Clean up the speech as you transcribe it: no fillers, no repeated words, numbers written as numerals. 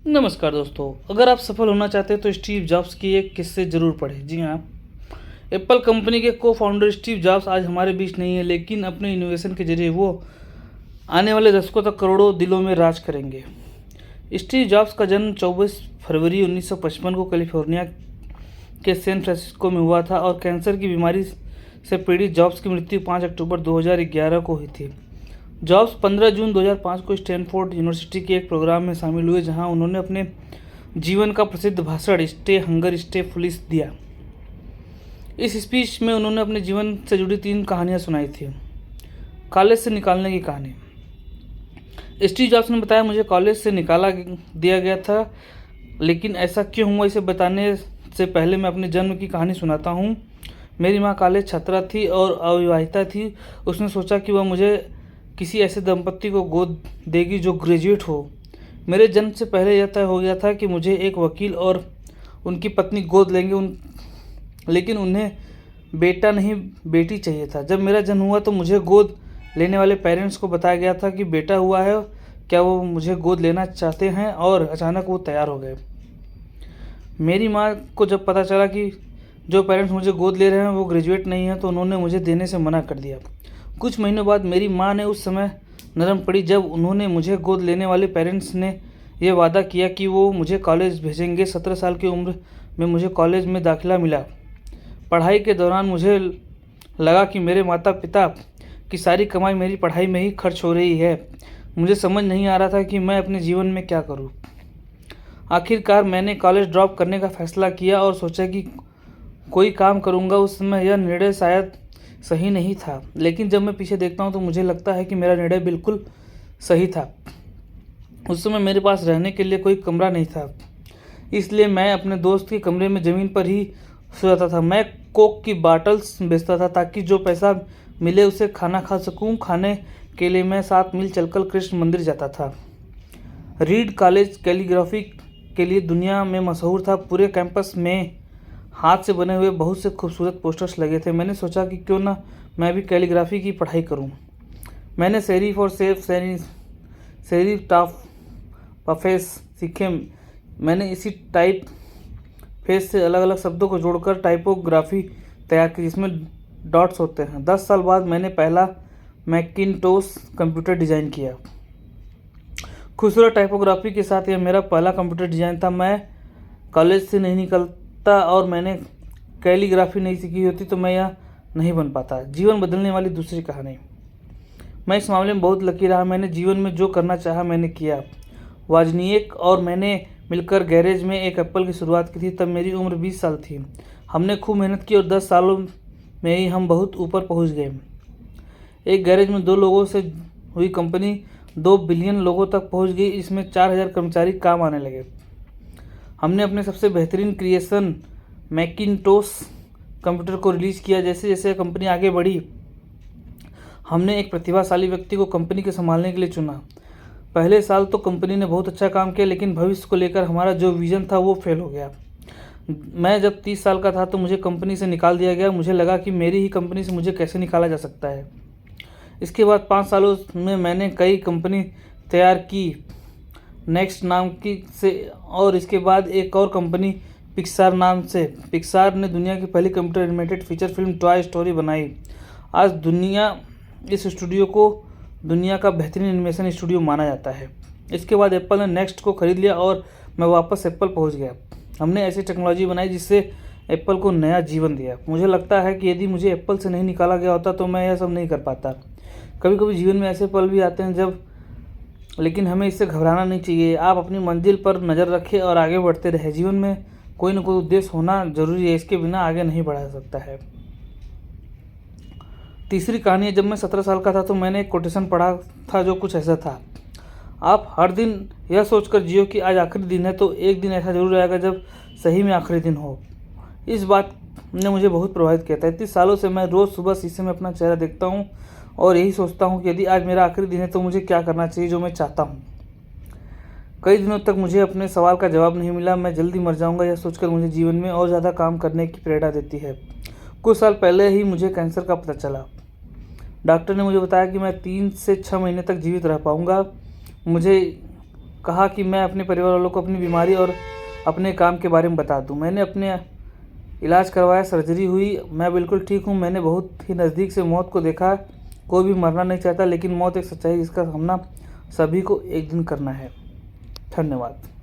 नमस्कार दोस्तों, अगर आप सफल होना चाहते हैं तो स्टीव जॉब्स की एक किस्से ज़रूर पढ़ें। जी हाँ, एप्पल कंपनी के को फाउंडर स्टीव जॉब्स आज हमारे बीच नहीं है, लेकिन अपने इनोवेशन के जरिए वो आने वाले दशकों तक करोड़ों दिलों में राज करेंगे। स्टीव जॉब्स का जन्म 24 फरवरी 1955 को कैलिफोर्निया के सैन फ्रांसिस्को में हुआ था और कैंसर की बीमारी से पीड़ित जॉब्स की मृत्यु 5 अक्टूबर 2011 को हुई थी। जॉब्स 15 जून 2005 को स्टैनफोर्ड यूनिवर्सिटी के एक प्रोग्राम में शामिल हुए, जहां उन्होंने अपने जीवन का प्रसिद्ध भाषण स्टे हंगर स्टे फुलिश दिया। इस स्पीच में उन्होंने अपने जीवन से जुड़ी 3 कहानियां सुनाई थी। कॉलेज से निकालने की कहानी। स्टीव जॉब्स ने बताया, मुझे कॉलेज से निकाला दिया गया था, लेकिन ऐसा क्यों हुआ इसे बताने से पहले मैं अपने जन्म की कहानी सुनाता हूँ। मेरी माँ कॉलेज छात्रा थी और अविवाहिता थी। उसने सोचा कि वह मुझे किसी ऐसे दंपत्ति को गोद देगी जो ग्रेजुएट हो। मेरे जन्म से पहले यह तय हो गया था कि मुझे एक वकील और उनकी पत्नी गोद लेंगे, लेकिन उन्हें बेटा नहीं बेटी चाहिए था। जब मेरा जन्म हुआ तो मुझे गोद लेने वाले पेरेंट्स को बताया गया था कि बेटा हुआ है, क्या वो मुझे गोद लेना चाहते हैं, और अचानक वो तैयार हो गए। मेरी माँ को जब पता चला कि जो पेरेंट्स मुझे गोद ले रहे हैं वो ग्रेजुएट नहीं हैं, तो उन्होंने मुझे देने से मना कर दिया। कुछ महीनों बाद मेरी माँ ने उस समय नरम पड़ी जब उन्होंने मुझे गोद लेने वाले पेरेंट्स ने यह वादा किया कि वो मुझे कॉलेज भेजेंगे। 17 साल की उम्र में मुझे कॉलेज में दाखिला मिला। पढ़ाई के दौरान मुझे लगा कि मेरे माता पिता की सारी कमाई मेरी पढ़ाई में ही खर्च हो रही है। मुझे समझ नहीं आ रहा था कि मैं अपने जीवन में क्या करूं। आखिरकार मैंने कॉलेज ड्रॉप करने का फैसला किया और सोचा कि कोई काम करूंगा। उस समय यह निर्णय शायद सही नहीं था, लेकिन जब मैं पीछे देखता हूं तो मुझे लगता है कि मेरा निर्णय बिल्कुल सही था। उस समय मेरे पास रहने के लिए कोई कमरा नहीं था, इसलिए मैं अपने दोस्त के कमरे में ज़मीन पर ही सो जाता था। मैं कोक की बॉटल्स बेचता था ताकि जो पैसा मिले उसे खाना खा सकूं। खाने के लिए मैं 7 मील चलकर कृष्ण मंदिर जाता था। रीड कॉलेज कैलीग्राफी के लिए दुनिया में मशहूर था। पूरे कैंपस में हाथ से बने हुए बहुत से खूबसूरत पोस्टर्स लगे थे। मैंने सोचा कि क्यों ना मैं भी कैलीग्राफी की पढ़ाई करूं। मैंने सेरिफ और सेरिफ टॉप पफेस सीखे। मैंने इसी टाइप फेस से अलग अलग शब्दों को जोड़कर टाइपोग्राफी तैयार की, जिसमें डॉट्स होते हैं। 10 साल बाद मैंने पहला मैकिन्टोश कंप्यूटर डिज़ाइन किया। खूबसूरत टाइपोग्राफी के साथ यह मेरा पहला कंप्यूटर डिज़ाइन था। मैं कॉलेज से नहीं निकलता और मैंने कैलीग्राफी नहीं सीखी होती तो मैं यह नहीं बन पाता। जीवन बदलने वाली दूसरी कहानी। मैं इस मामले में बहुत लकी रहा। मैंने जीवन में जो करना चाहा मैंने किया। वाजनिएक और मैंने मिलकर गैरेज में एक एप्पल की शुरुआत की थी। तब मेरी उम्र 20 साल थी। हमने खूब मेहनत की और 10 सालों में ही हम बहुत ऊपर पहुंच गए। एक गैरेज में 2 लोगों से हुई कंपनी 2 बिलियन लोगों तक पहुंच गई। इसमें 4000 कर्मचारी काम आने लगे। हमने अपने सबसे बेहतरीन क्रिएशन मैकिन्टोश कंप्यूटर को रिलीज़ किया। जैसे जैसे कंपनी आगे बढ़ी, हमने एक प्रतिभाशाली व्यक्ति को कंपनी के संभालने के लिए चुना। पहले साल तो कंपनी ने बहुत अच्छा काम किया, लेकिन भविष्य को लेकर हमारा जो विज़न था वो फेल हो गया। मैं जब 30 साल का था तो मुझे कंपनी से निकाल दिया गया। मुझे लगा कि मेरी ही कंपनी से मुझे कैसे निकाला जा सकता है। इसके बाद 5 सालों में मैंने कई कंपनी तैयार की, नेक्स्ट नाम की से, और इसके बाद एक और कंपनी पिक्सार नाम से। पिक्सार ने दुनिया की पहली computer animated feature film toy story बनाई। आज दुनिया इस स्टूडियो को दुनिया का बेहतरीन एनिमेशन स्टूडियो माना जाता है। इसके बाद एप्पल ने नेक्स्ट को खरीद लिया और मैं वापस एप्पल पहुंच गया। हमने ऐसी टेक्नोलॉजी बनाई जिससे एप्पल को नया जीवन दिया। मुझे लगता है कि यदि मुझे एप्पल से नहीं निकाला गया होता तो मैं यह सब नहीं कर पाता। कभी कभी जीवन में ऐसे पल भी आते हैं जब, लेकिन हमें इससे घबराना नहीं चाहिए। आप अपनी मंजिल पर नज़र रखें और आगे बढ़ते रहें। जीवन में कोई न कोई उद्देश्य होना जरूरी है, इसके बिना आगे नहीं बढ़ा सकता है। तीसरी कहानी है, जब मैं 17 साल का था तो मैंने एक कोटेशन पढ़ा था जो कुछ ऐसा था, आप हर दिन यह सोचकर जियो कि आज आखिरी दिन है, तो एक दिन ऐसा जरूर आएगा जब सही में आखिरी दिन हो। इस बात ने मुझे बहुत प्रभावित किया था। 30 सालों से मैं रोज़ सुबह शीशे में अपना चेहरा देखता हूँ और यही सोचता हूँ कि यदि आज मेरा आखिरी दिन है तो मुझे क्या करना चाहिए जो मैं चाहता हूँ। कई दिनों तक मुझे अपने सवाल का जवाब नहीं मिला। मैं जल्दी मर जाऊँगा यह सोचकर मुझे जीवन में और ज़्यादा काम करने की प्रेरणा देती है। कुछ साल पहले ही मुझे कैंसर का पता चला। डॉक्टर ने मुझे बताया कि मैं 3 से 6 महीने तक जीवित रह पाऊँगा। मुझे कहा कि मैं अपने परिवार वालों को अपनी बीमारी और अपने काम के बारे में बता दूं। मैंने अपने इलाज करवाया, सर्जरी हुई, मैं बिल्कुल ठीक हूँ। मैंने बहुत ही नज़दीक से मौत को देखा। कोई भी मरना नहीं चाहता, लेकिन मौत एक सच्चाई जिसका सामना सभी को एक दिन करना है। धन्यवाद।